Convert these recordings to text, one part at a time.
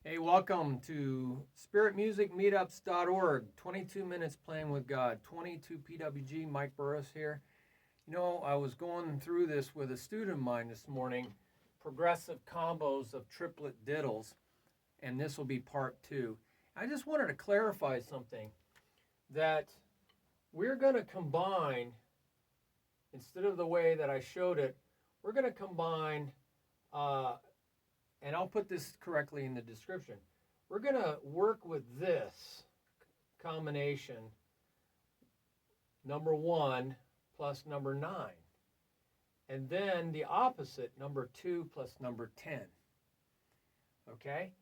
Hey, welcome to spiritmusicmeetups.org. 22 minutes playing with God. 22 PWG, Mike Burris here. You know, I was going through this with a student of mine this morning, progressive combos of Triplet Diddles, and this will be part 2. I just wanted to clarify something, that we're going to combine, instead of the way that I showed it, we're going to combine and I'll put this correctly in the description. We're going to work with this combination, number 1 plus number 9. And then the opposite, number 2 plus number 10. Okay?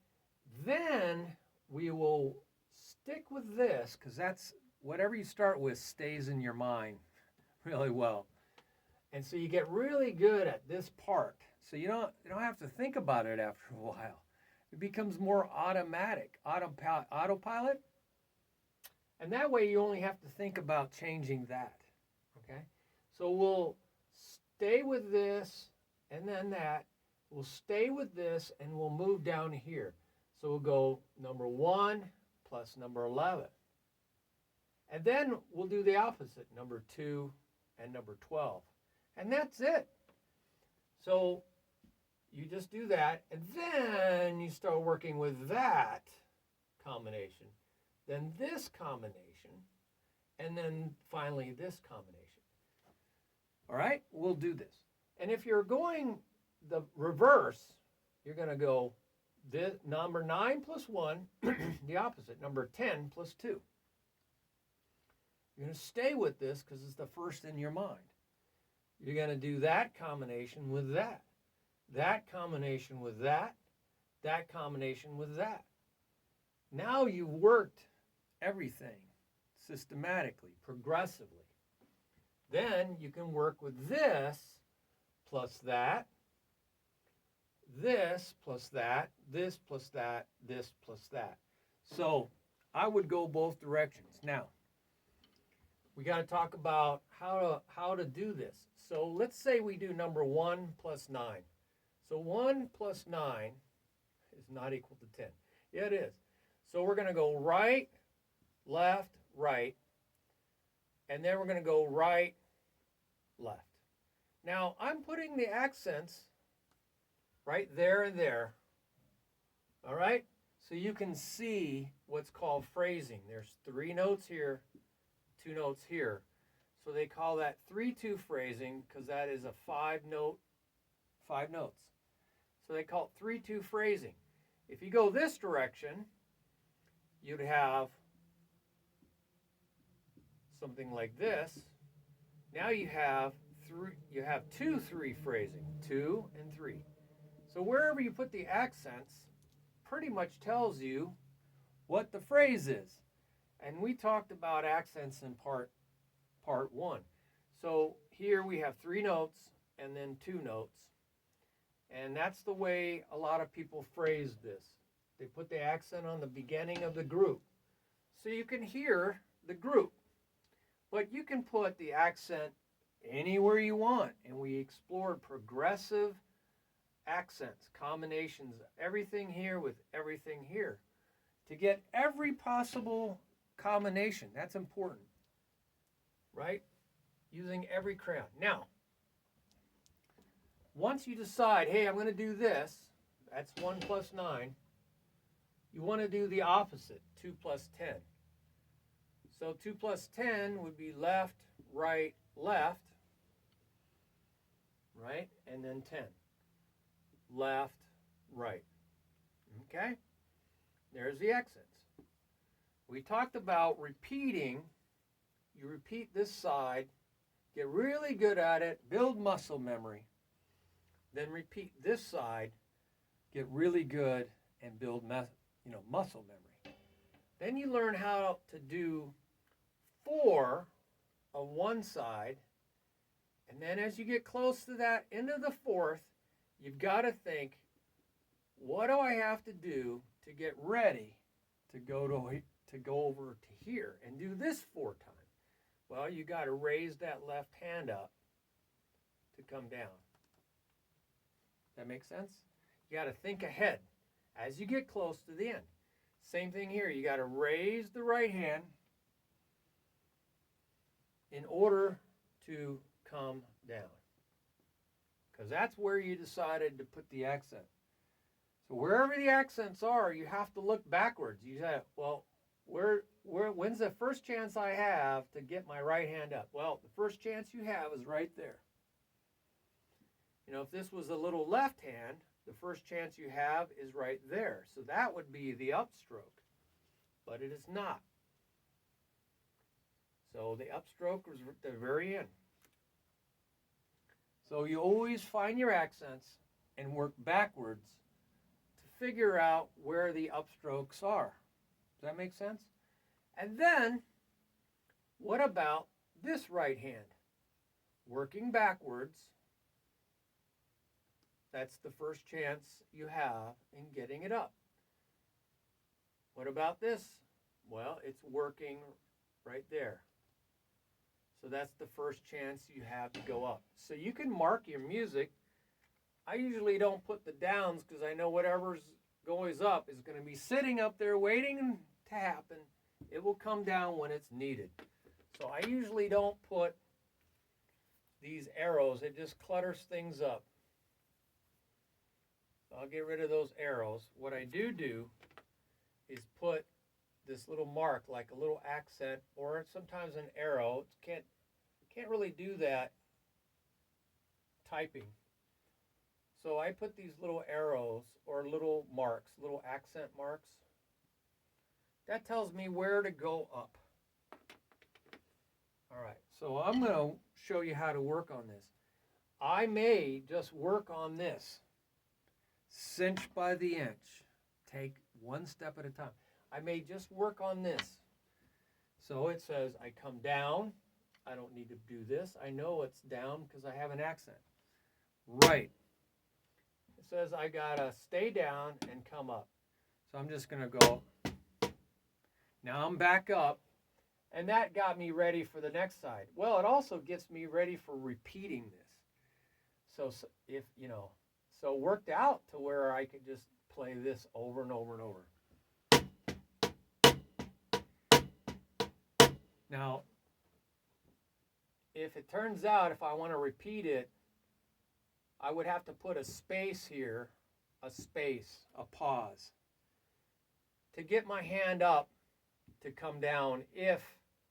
Then we will stick with this, because that's whatever you start with stays in your mind really well. And so you get really good at this part. So you don't have to think about it after a while. It becomes more automatic, autopilot. And that way you only have to think about changing that. Okay? So we'll stay with this and then that. We'll stay with this and we'll move down here. So we'll go number 1 plus number 11. And then we'll do the opposite, number 2 and number 12. And that's it. So you just do that, and then you start working with that combination, then this combination, and then finally this combination. All right, we'll do this. And if you're going the reverse, you're going to go this, number 9 plus 1, the opposite, number 10 plus 2. You're going to stay with this because it's the first in your mind. You're going to do that combination with that combination with that combination with that. Now you've worked everything systematically, progressively. Then you can work with this plus that, this plus that, this plus that, this plus that. So I would go both directions. Now, we got to talk about how to do this. So let's say we do number 1 plus 9. So 1 plus 9 is not equal to 10. Yeah, it is. So we're going to go right, left, right, and then we're going to go right, left. Now, I'm putting the accents right there and there, all right? So you can see what's called phrasing. There's 3 notes here, 2 notes here. So they call that 3-2 phrasing because that is a 5 notes. So they call it 3-2 phrasing. If you go this direction, you'd have something like this. Now you have 2-3 phrasing, 2 and 3. So wherever you put the accents pretty much tells you what the phrase is. And we talked about accents in part 1. So here we have 3 notes and then 2 notes. And that's the way a lot of people phrase this. They put the accent on the beginning of the group. So you can hear the group. But you can put the accent anywhere you want. And we explored progressive accents, combinations, everything here with everything here, to get every possible combination. That's important. Right? Using every crayon. Now, once you decide, hey, I'm going to do this, that's 1 plus 9, you want to do the opposite, 2 plus 10. So 2 plus 10 would be left, right, left, right, and then 10. Left, right. Okay? There's the accents. We talked about repeating. You repeat this side, get really good at it, build muscle memory. Then repeat this side, get really good and build muscle memory. Then you learn how to do 4 of one side, and then as you get close to that into the 4th, you've got to think, what do I have to do to get ready to go over to here and do this 4 times? Well, you got to raise that left hand up to come down. That make sense? You got to think ahead. as you get close to the end. Same thing here. You got to raise the right hand in order to come down, because that's where you decided to put the accent. So wherever the accents are, you have to look backwards. You say, well, when's the first chance I have to get my right hand up? Well, the first chance you have is right there. You know, if this was a little left hand, the first chance you have is right there. So that would be the upstroke, but it is not. So the upstroke is at the very end. So you always find your accents and work backwards to figure out where the upstrokes are. Does that make sense? And then, what about this right hand? Working backwards, that's the first chance you have in getting it up. What about this? Well, it's working right there. So that's the first chance you have to go up. So you can mark your music. I usually don't put the downs because I know whatever's goes up is going to be sitting up there waiting to happen. It will come down when it's needed. So I usually don't put these arrows. It just clutters things up. So I'll get rid of those arrows. What I do is put this little mark, like a little accent, or sometimes an arrow. Can't really do that typing. So I put these little arrows or little marks, little accent marks. That tells me where to go up. All right, so I'm going to show you how to work on this. I may just work on this, cinch by the inch, take one step at a time. I may just work on this. So it says I come down. I don't need to do this. I know it's down because I have an accent. Right. It says I gotta stay down and come up. So I'm just gonna go. Now I'm back up, and that got me ready for the next side. Well, it also gets me ready for repeating this. So if you know, so it worked out to where I could just play this over and over and over. Now, if it turns out if I want to repeat it, I would have to put a space here, a space, a pause, to get my hand up to come down if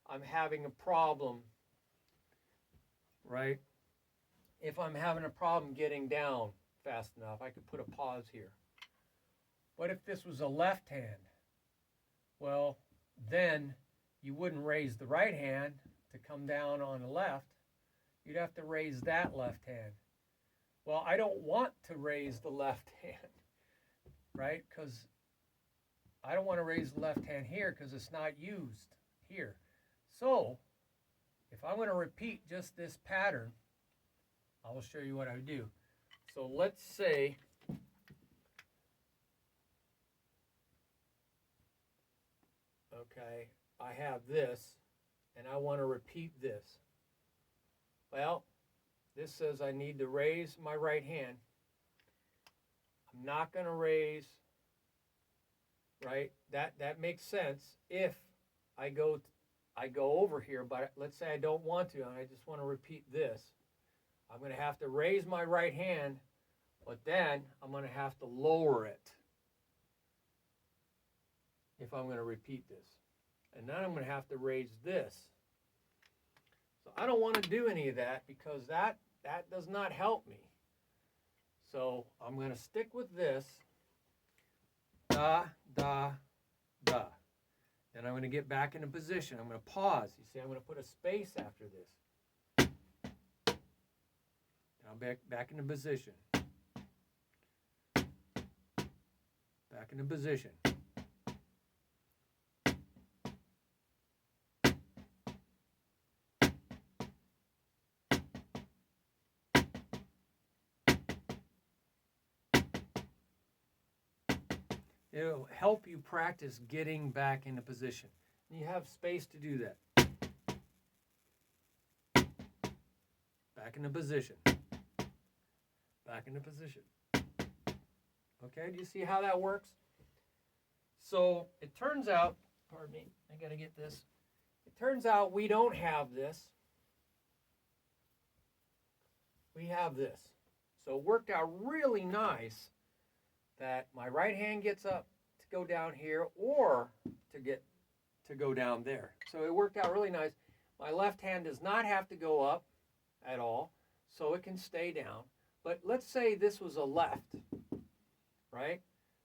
I'm having a problem, right? If I'm having a problem getting down fast enough, I could put a pause here. But if this was a left hand, well, then you wouldn't raise the right hand to come down on the left. You'd have to raise that left hand. Well, I don't want to raise the left hand, right? Because I don't want to raise the left hand here because it's not used here. So if I'm going to repeat just this pattern, I will show you what I do. So let's say okay, I have this and I want to repeat this. Well, this says I need to raise my right hand. I'm not going to raise, right? That makes sense if I go over here, but let's say I don't want to and I just want to repeat this. I'm going to have to raise my right hand, but then I'm going to have to lower it if I'm going to repeat this. And then I'm going to have to raise this. So I don't want to do any of that because that does not help me. So I'm going to stick with this. Da, da, da. Then I'm going to get back into position. I'm going to pause. You see, I'm going to put a space after this. And I'm back into position. Back into position. It'll help you practice getting back into position. And you have space to do that. Back into position. Back into position. Okay, do you see how that works? So it turns out, pardon me, I got to get this. It turns out we don't have this. We have this. So it worked out really nice that my right hand gets up to go down here or to go down there. So it worked out really nice. My left hand does not have to go up at all, so it can stay down. But let's say this was a left, right?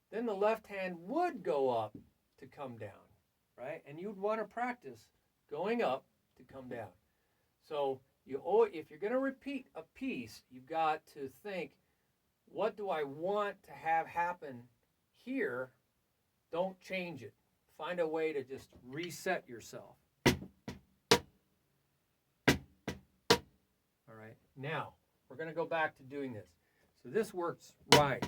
Then the left hand would go up to come down, right? And you'd want to practice going up to come down. So if you're going to repeat a piece, you've got to think, what do I want to have happen here? Don't change it. Find a way to just reset yourself. All right, now we're going to go back to doing this. So this works right.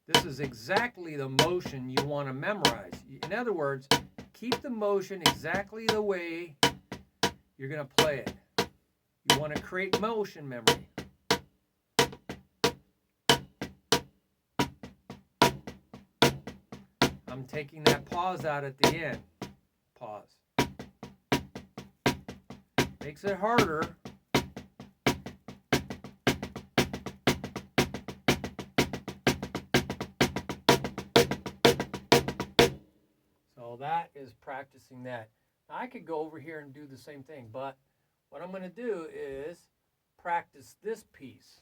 This is exactly the motion you want to memorize. In other words, keep the motion exactly the way you're going to play it. You want to create motion memory. I'm taking that pause out at the end. Pause. Makes it harder. So that is practicing that. Now I could go over here and do the same thing, but what I'm going to do is practice this piece.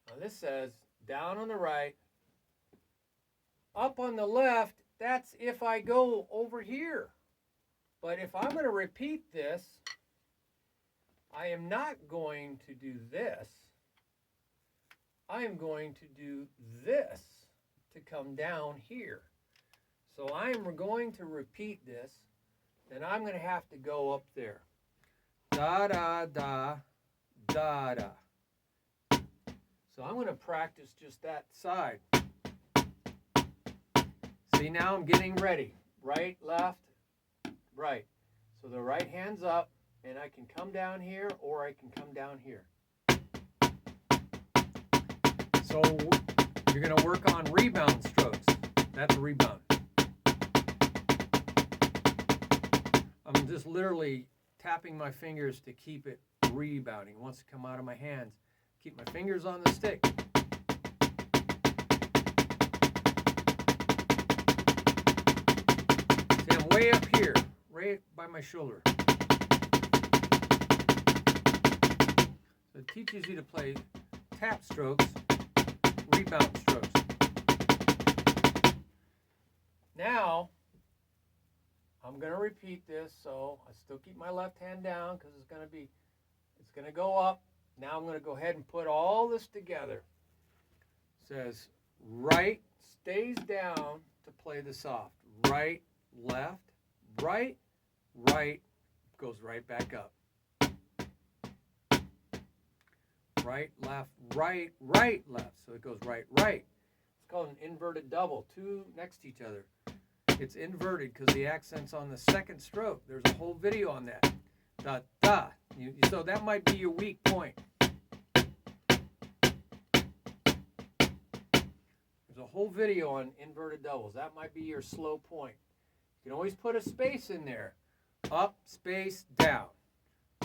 Now this says down on the right, up on the left. That's if I go over here. But if I'm going to repeat this, I am not going to do this. I am going to do this to come down here. So I'm going to repeat this, and I'm going to have to go up there. Da, da, da, da, da. So I'm going to practice just that side. See, now I'm getting ready. Right, left, right. So the right hand's up, and I can come down here, or I can come down here. So you're going to work on rebound strokes. That's a rebound. I'm just literally tapping my fingers to keep it rebounding. It wants to come out of my hands. Keep my fingers on the stick. See, I'm way up here, right by my shoulder. So it teaches you to play tap strokes, rebound strokes. Now, I'm going to repeat this, so I still keep my left hand down because it's going to go up. Now I'm going to go ahead and put all this together. It says right stays down to play the soft. Right, left, right, right, goes right back up. Right, left, right, right, left. So it goes right, right. It's called an inverted double, two next to each other. It's inverted because the accent's on the second stroke. There's a whole video on that. Da, da. So that might be your weak point. There's a whole video on inverted doubles. That might be your slow point. You can always put a space in there. Up, space, down.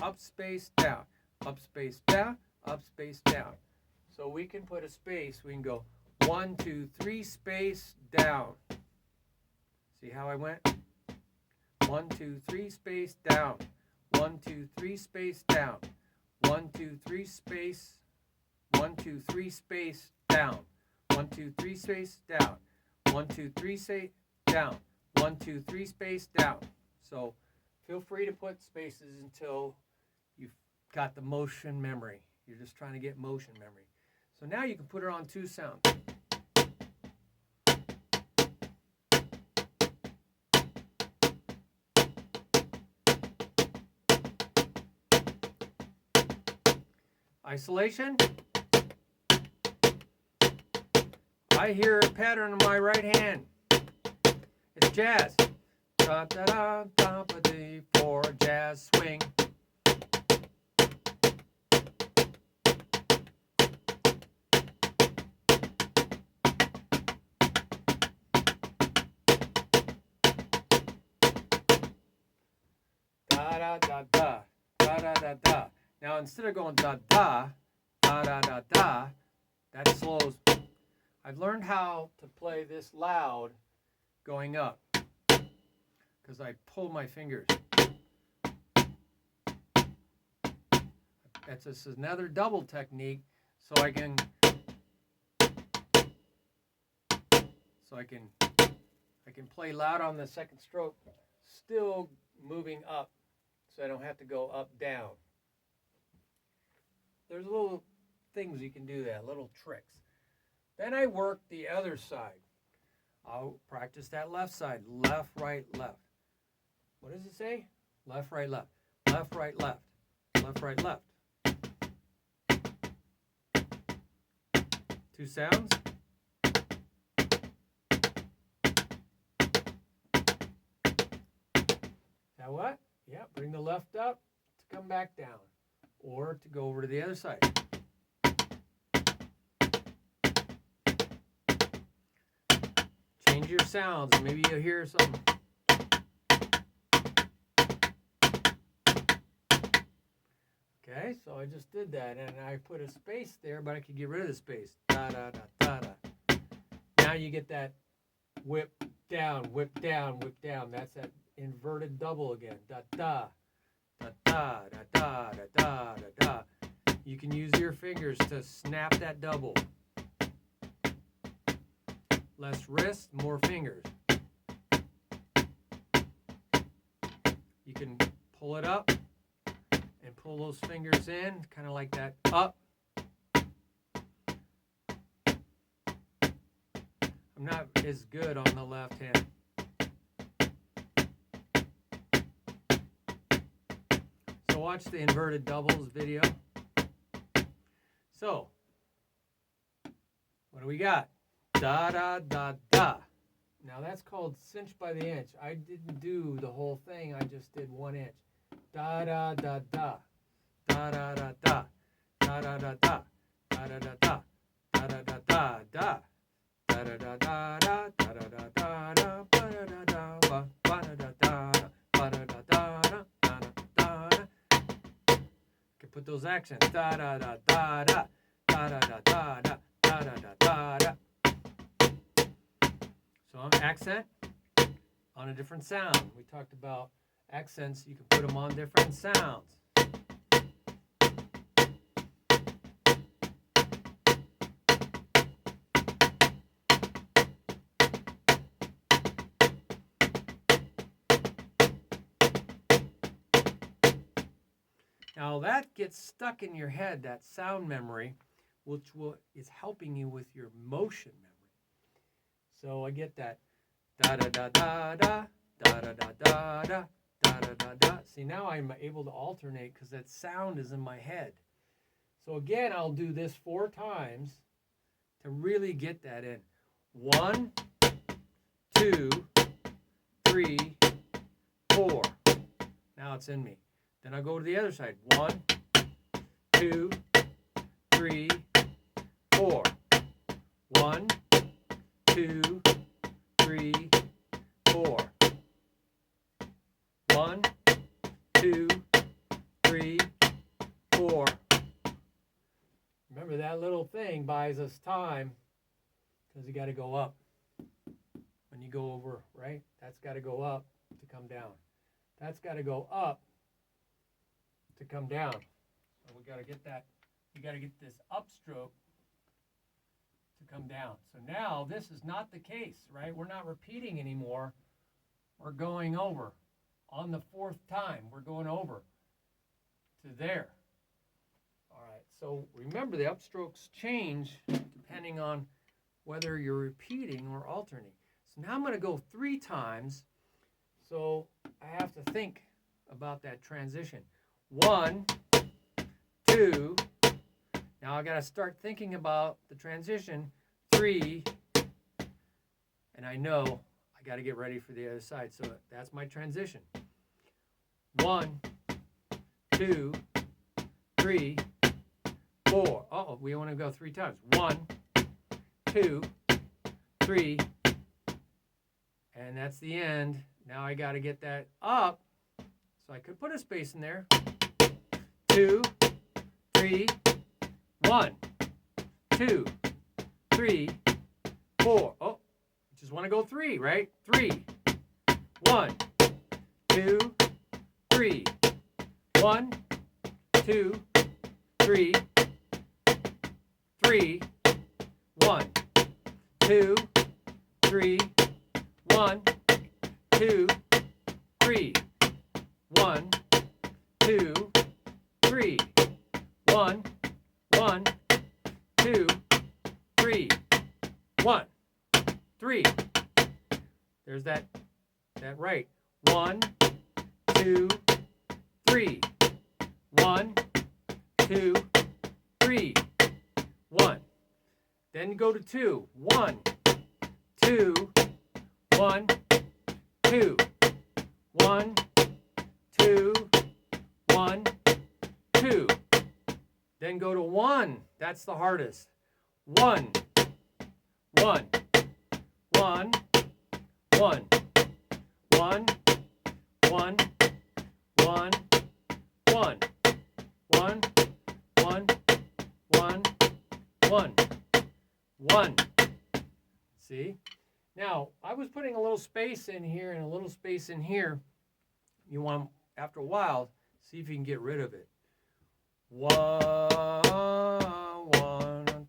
Up, space, down. Up, space, down. Up, space, down. So we can put a space. We can go 1, 2, 3, space, down. See how I went? 1, 2, 3, space, down. 1, 2, 3, space, down. 1, 2, 3, space. 1, 2, 3, space, down. 1, 2, 3, space, down. 1, 2, 3, space, down. 1, 2, 3, space, down. So feel free to put spaces until you've got the motion memory. You're just trying to get motion memory. So now you can put it on two sounds. Isolation. I hear a pattern in my right hand. It's jazz. Da da da da ba dee for jazz swing. da da da da, da da da da. Now instead of going da da, da da da da, that slows. I've learned how to play this loud going up because I pull my fingers. That's just another double technique, so I can play loud on the second stroke, still moving up, so I don't have to go up down. There's little things you can do that, little tricks. Then I work the other side. I'll practice that left side, left, right, left. What does it say? Left, right, left, left, right, left, left, right, left. 2 sounds. Now what? Yeah, bring the left up to come back down, or to go over to the other side. Change your sounds, and maybe you'll hear something. Okay, so I just did that, and I put a space there, but I could get rid of the space. Da da da da da. Now you get that whip down, whip down, whip down. That's that inverted double again. Da da da da da da da da da. You can use your fingers to snap that double. Less wrist, more fingers. You can pull it up and pull those fingers in, kind of like that, up. I'm not as good on the left hand. So watch the inverted doubles video. So, what do we got? Da da da da. Now that's called cinch by the inch. I didn't do the whole thing, I just did 1 inch. Da da da da, da da da da, da da da da, da da da da, da da da da da, da da da da da, da da da da da, ba da da da, ba da da da, ba da da da, da da da da. Can put those accents. Da da da da da, da da da da da, da da da da da. So accent on a different sound. We talked about accents, you can put them on different sounds. Now that gets stuck in your head, that sound memory, which is helping you with your motion memory. So I get that da da da da da, da da da da da. Da, da, da, da. See, now I'm able to alternate because that sound is in my head. So again, I'll do this 4 times to really get that in. 1, 2, 3, 4. Now it's in me. Then I'll go to the other side. 1, 2, 3, 4. 1, 2, 3, 4. 1, 2, 3, 4. Remember, that little thing buys us time because you got to go up. When you go over, right? That's got to go up to come down. That's got to go up to come down. So we got to get that. You got to get this upstroke to come down. So now this is not the case, right? We're not repeating anymore. We're going over. On the 4th time, we're going over to there. All right, so remember the upstrokes change depending on whether you're repeating or alternating. So now I'm going to go 3 times, so I have to think about that transition. 1, 2, now I got to start thinking about the transition. 3, and I know I got to get ready for the other side, so that's my transition. 1, 2, 3, 4. Uh-oh, we want to go 3 times. 1, 2, 3, and that's the end. Now I got to get that up So I could put a space in there. 2, 3, 1, 2, 3, 4. Oh, just want to go 3, right? 3, 1, 2, 3, 1, 2, 3, 3, 1, 2, 3, 1, 2, 3, 1, 2, 3, 1, 1, 2, 3, 1, 3. There's that right. 1, 2, 3. 1, 2, 3. 1. Then go to 2. 1, 2, 1, 2. 1, 2, 1, 2. Then go to 1. That's the hardest. 1, 1, 1, 1, 1, 1, 1, 1, 1, 1, 1, 1, 1. See? Now, I was putting a little space in here and a little space in here. You want, after a while, see if you can get rid of it. 1, 1,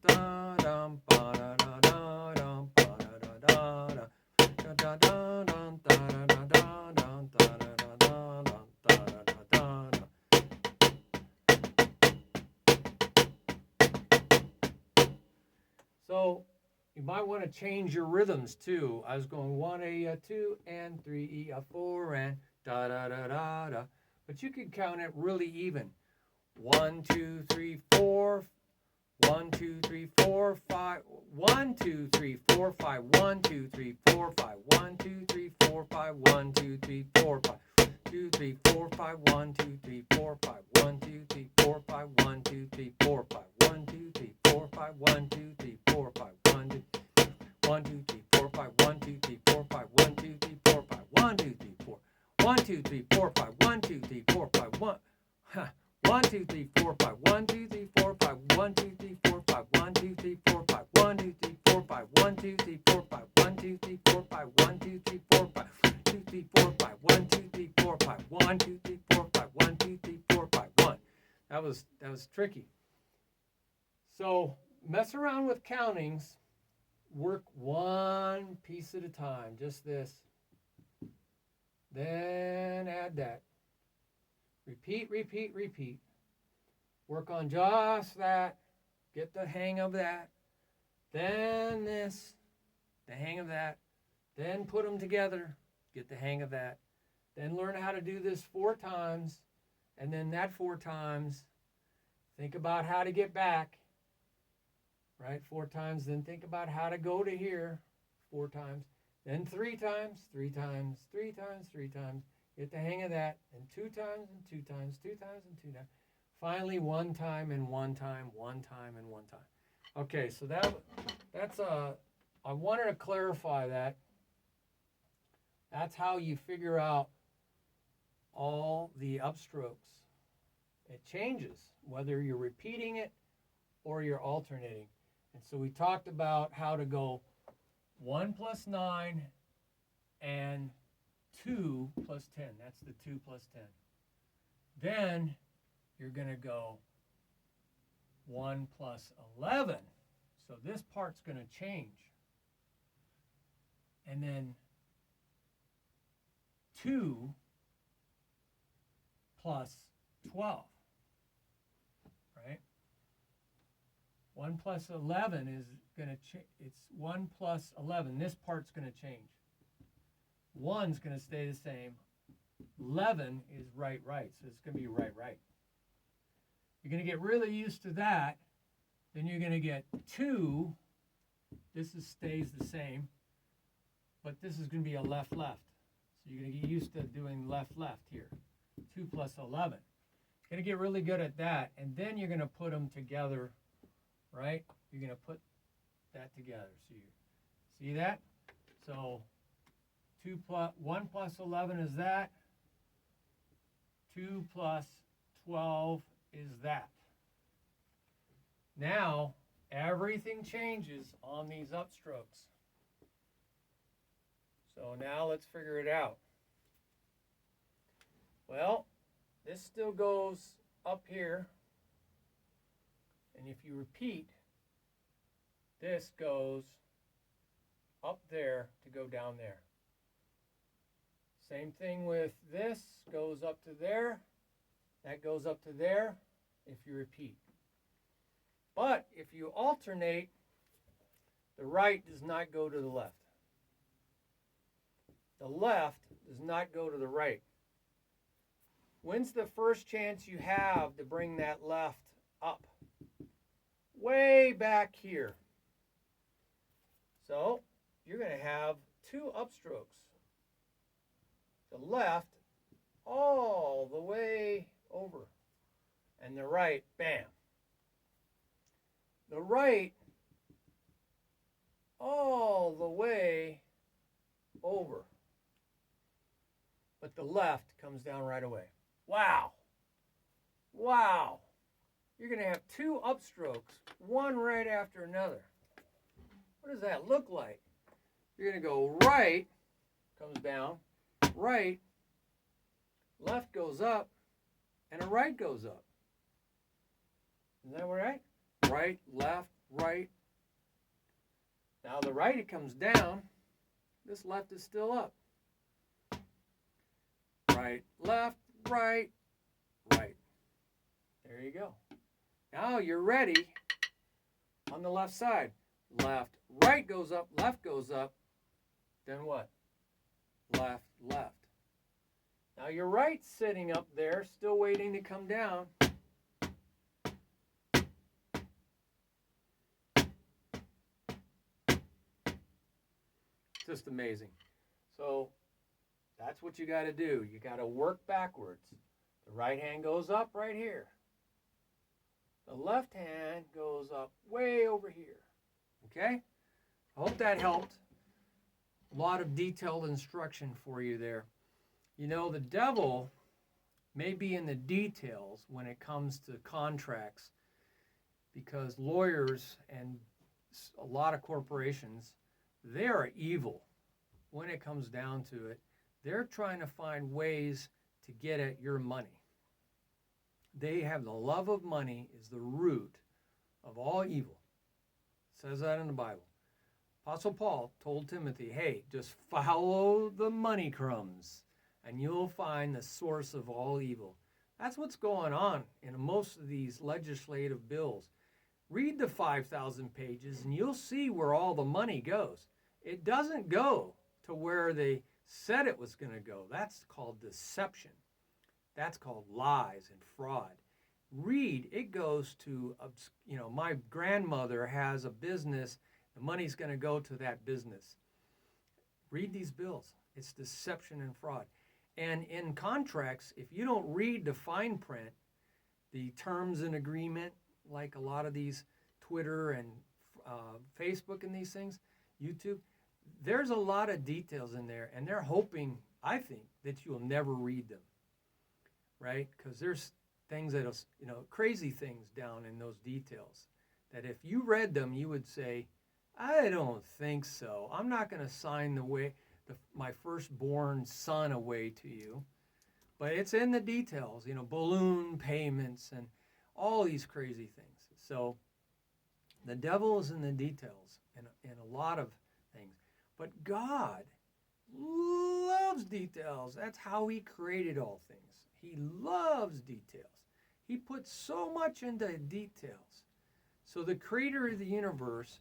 da dum ba da da da dum ba da da da da da da dum da da da da dum da da da da dum da da da da. So you might want to change your rhythms too. I was going 1 a 2 and 3 e a 4 and da da da da da. But you could count it really even. 1 2 3 4. 1 2 3 4 5. 1 2 3 4 5. 1 2 3 4 5. 1 2 3 4 5. 1 2 3 4 5. 2 3 4 5. 1 2 3 4 5. 1 2 3 4 5. 1 2 3 4 5. 1 2 3 4 5. 1 2 3 4 5. 1 2 1 2 3 4 5. 1 2 3 4 5. 1 2 3 4 5. 1 2 3 4. 1 2 3 4 5. 1 2 3 4 5. 1 1 2 3 4 5. 1 2 3 4 5. 1 2 3 4 5. 1 2 3 4 5. 1 2 3 4 5. 1 2 3 4 5. 1 2 3 4 5. 1 2 3 4 5. 2 3 4 5. 1 2 3 4 5. 1 2 3 4 5. 1 2 3 4 5. 1. That was tricky. So mess around with countings. Work one piece at a time. Just this. Then add that. Repeat, repeat, repeat. Work on just that. Get the hang of that. Then this. The hang of that. Then put them together. Get the hang of that. Then learn how to do this 4 times. And then that 4 times. Think about how to get back. Right? 4 times. Then think about how to go to here. 4 times. Then 3 times. 3 times. 3 times. 3 times. Get the hang of that, and 2 times, and 2 times, 2 times, and 2 times. Finally, 1 time, and 1 time, 1 time, and 1 time. Okay, so that's I wanted to clarify that. That's how you figure out all the upstrokes. It changes whether you're repeating it or you're alternating. And so we talked about how to go 1 plus 9 and 2 plus 10. That's the 2 plus 10. Then you're going to go 1 plus 11. So this part's going to change. And then 2 plus 12. Right? 1 plus 11 is going to change. It's 1 plus 11. This part's going to change. 1's going to stay the same. 11 is right, so it's going to be right. You're going to get really used to that. Then you're going to get 2. This stays the same, but this is going to be a left. So you're going to get used to doing left here. 2 plus 11. You're going to get really good at that, and then you're going to put them together, right? You're going to put that together. So you see that? So 1 plus 11 is that. 2 plus 12 is that. Now, everything changes on these upstrokes. So now let's figure it out. Well, this still goes up here. And if you repeat, this goes up there to go down there. Same thing with this, goes up to there. That goes up to there if you repeat. But if you alternate, the right does not go to the left. The left does not go to the right. When's the first chance you have to bring that left up? Way back here. So you're going to have two upstrokes. The left all the way over. And the right, bam. The right all the way over. But the left comes down right away. Wow. Wow. You're going to have two upstrokes, one right after another. What does that look like? You're going to go right, comes down, right, left goes up, and a right goes up. Is that right? Right, left, right. Now the right, it comes down. This left is still up. Right, left, right, right. There you go. Now you're ready on the left side. Left, right goes up, left goes up. Then what? Left, left. Now your right's sitting up there, still waiting to come down. Just amazing. So that's what you got to do. You got to work backwards. The right hand goes up right here. The left hand goes up way over here. Okay? I hope that helped. A lot of detailed instruction for you there. You know, the devil may be in the details when it comes to contracts, because lawyers and a lot of corporations, they are evil when it comes down to it. They're trying to find ways to get at your money. They have the love of money is the root of all evil. It says that in the Bible. Apostle Paul told Timothy, hey, just follow the money crumbs and you'll find the source of all evil. That's what's going on in most of these legislative bills. Read the 5,000 pages and you'll see where all the money goes. It doesn't go to where they said it was going to go. That's called deception. That's called lies and fraud. Read, it goes to, my grandmother has a business. The money's going to go to that business. Read these bills. It's deception and fraud. And in contracts, if you don't read the fine print, the terms and agreement, like a lot of these Twitter and Facebook and these things, YouTube, there's a lot of details in there, and they're hoping, I think, that you'll never read them, right? Because there's things that, crazy things down in those details that if you read them, you would say, I don't think so. I'm not going to sign my firstborn son away to you. But it's in the details, balloon payments and all these crazy things. So the devil is in the details in a lot of things. But God loves details. That's how he created all things. He loves details. He puts so much into details. So the creator of the universe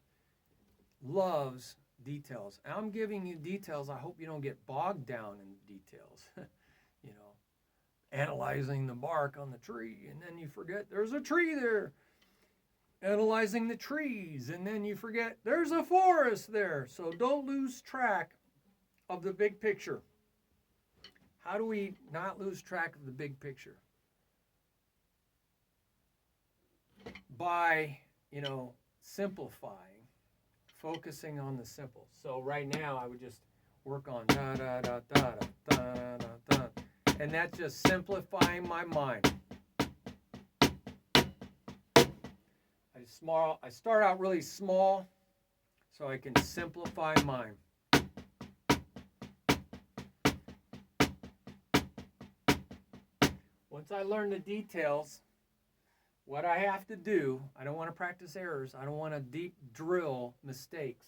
loves details. I'm giving you details. I hope you don't get bogged down in details. Analyzing the bark on the tree, and then you forget there's a tree there. Analyzing the trees, and then you forget there's a forest there. So don't lose track of the big picture. How do we not lose track of the big picture? By, simplifying, focusing on the simple. So right now I would just work on da da da da da da da da. And that's just simplifying my mind. I start out really small so I can simplify mine. Once I learn the details, what I have to do, I don't want to practice errors. I don't want to deep drill mistakes.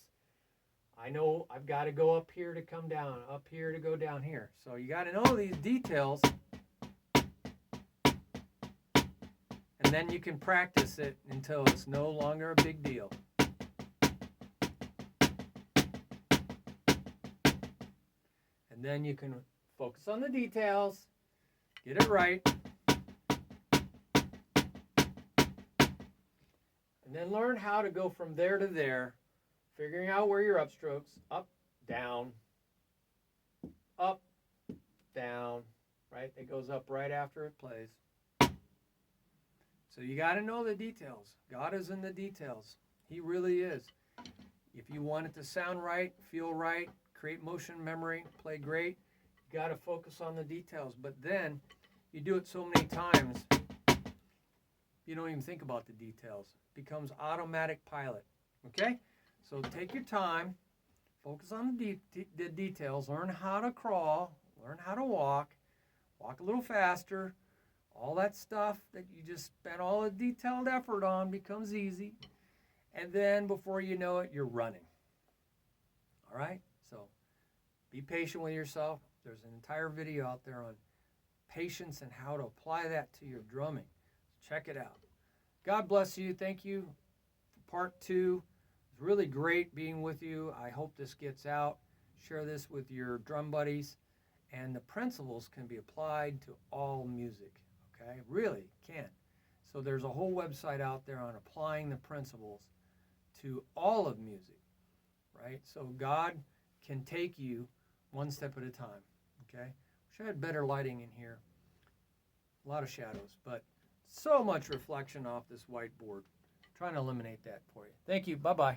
I know I've got to go up here to come down, up here to go down here. So you got to know these details, and then you can practice it until it's no longer a big deal. And then you can focus on the details, get it right, and then learn how to go from there to there, figuring out where your upstrokes, up, down, right? It goes up right after it plays. So you got to know the details. God is in the details. He really is. If you want it to sound right, feel right, create motion memory, play great, you got to focus on the details. But then you do it so many times, you don't even think about the details. It becomes automatic pilot. Okay? So take your time, focus on the details, learn how to crawl, learn how to walk a little faster. All that stuff that you just spent all the detailed effort on becomes easy. And then before you know it, you're running. All right? So be patient with yourself. There's an entire video out there on patience and how to apply that to your drumming. Check it out. God bless you. Thank you for part 2. It's really great being with you. I hope this gets out. Share this with your drum buddies. And the principles can be applied to all music. Okay? Really can. So there's a whole website out there on applying the principles to all of music. Right? So God can take you one step at a time. Okay? Wish I had better lighting in here. A lot of shadows, but so much reflection off this whiteboard. Trying to eliminate that for you. Thank you. Bye-bye.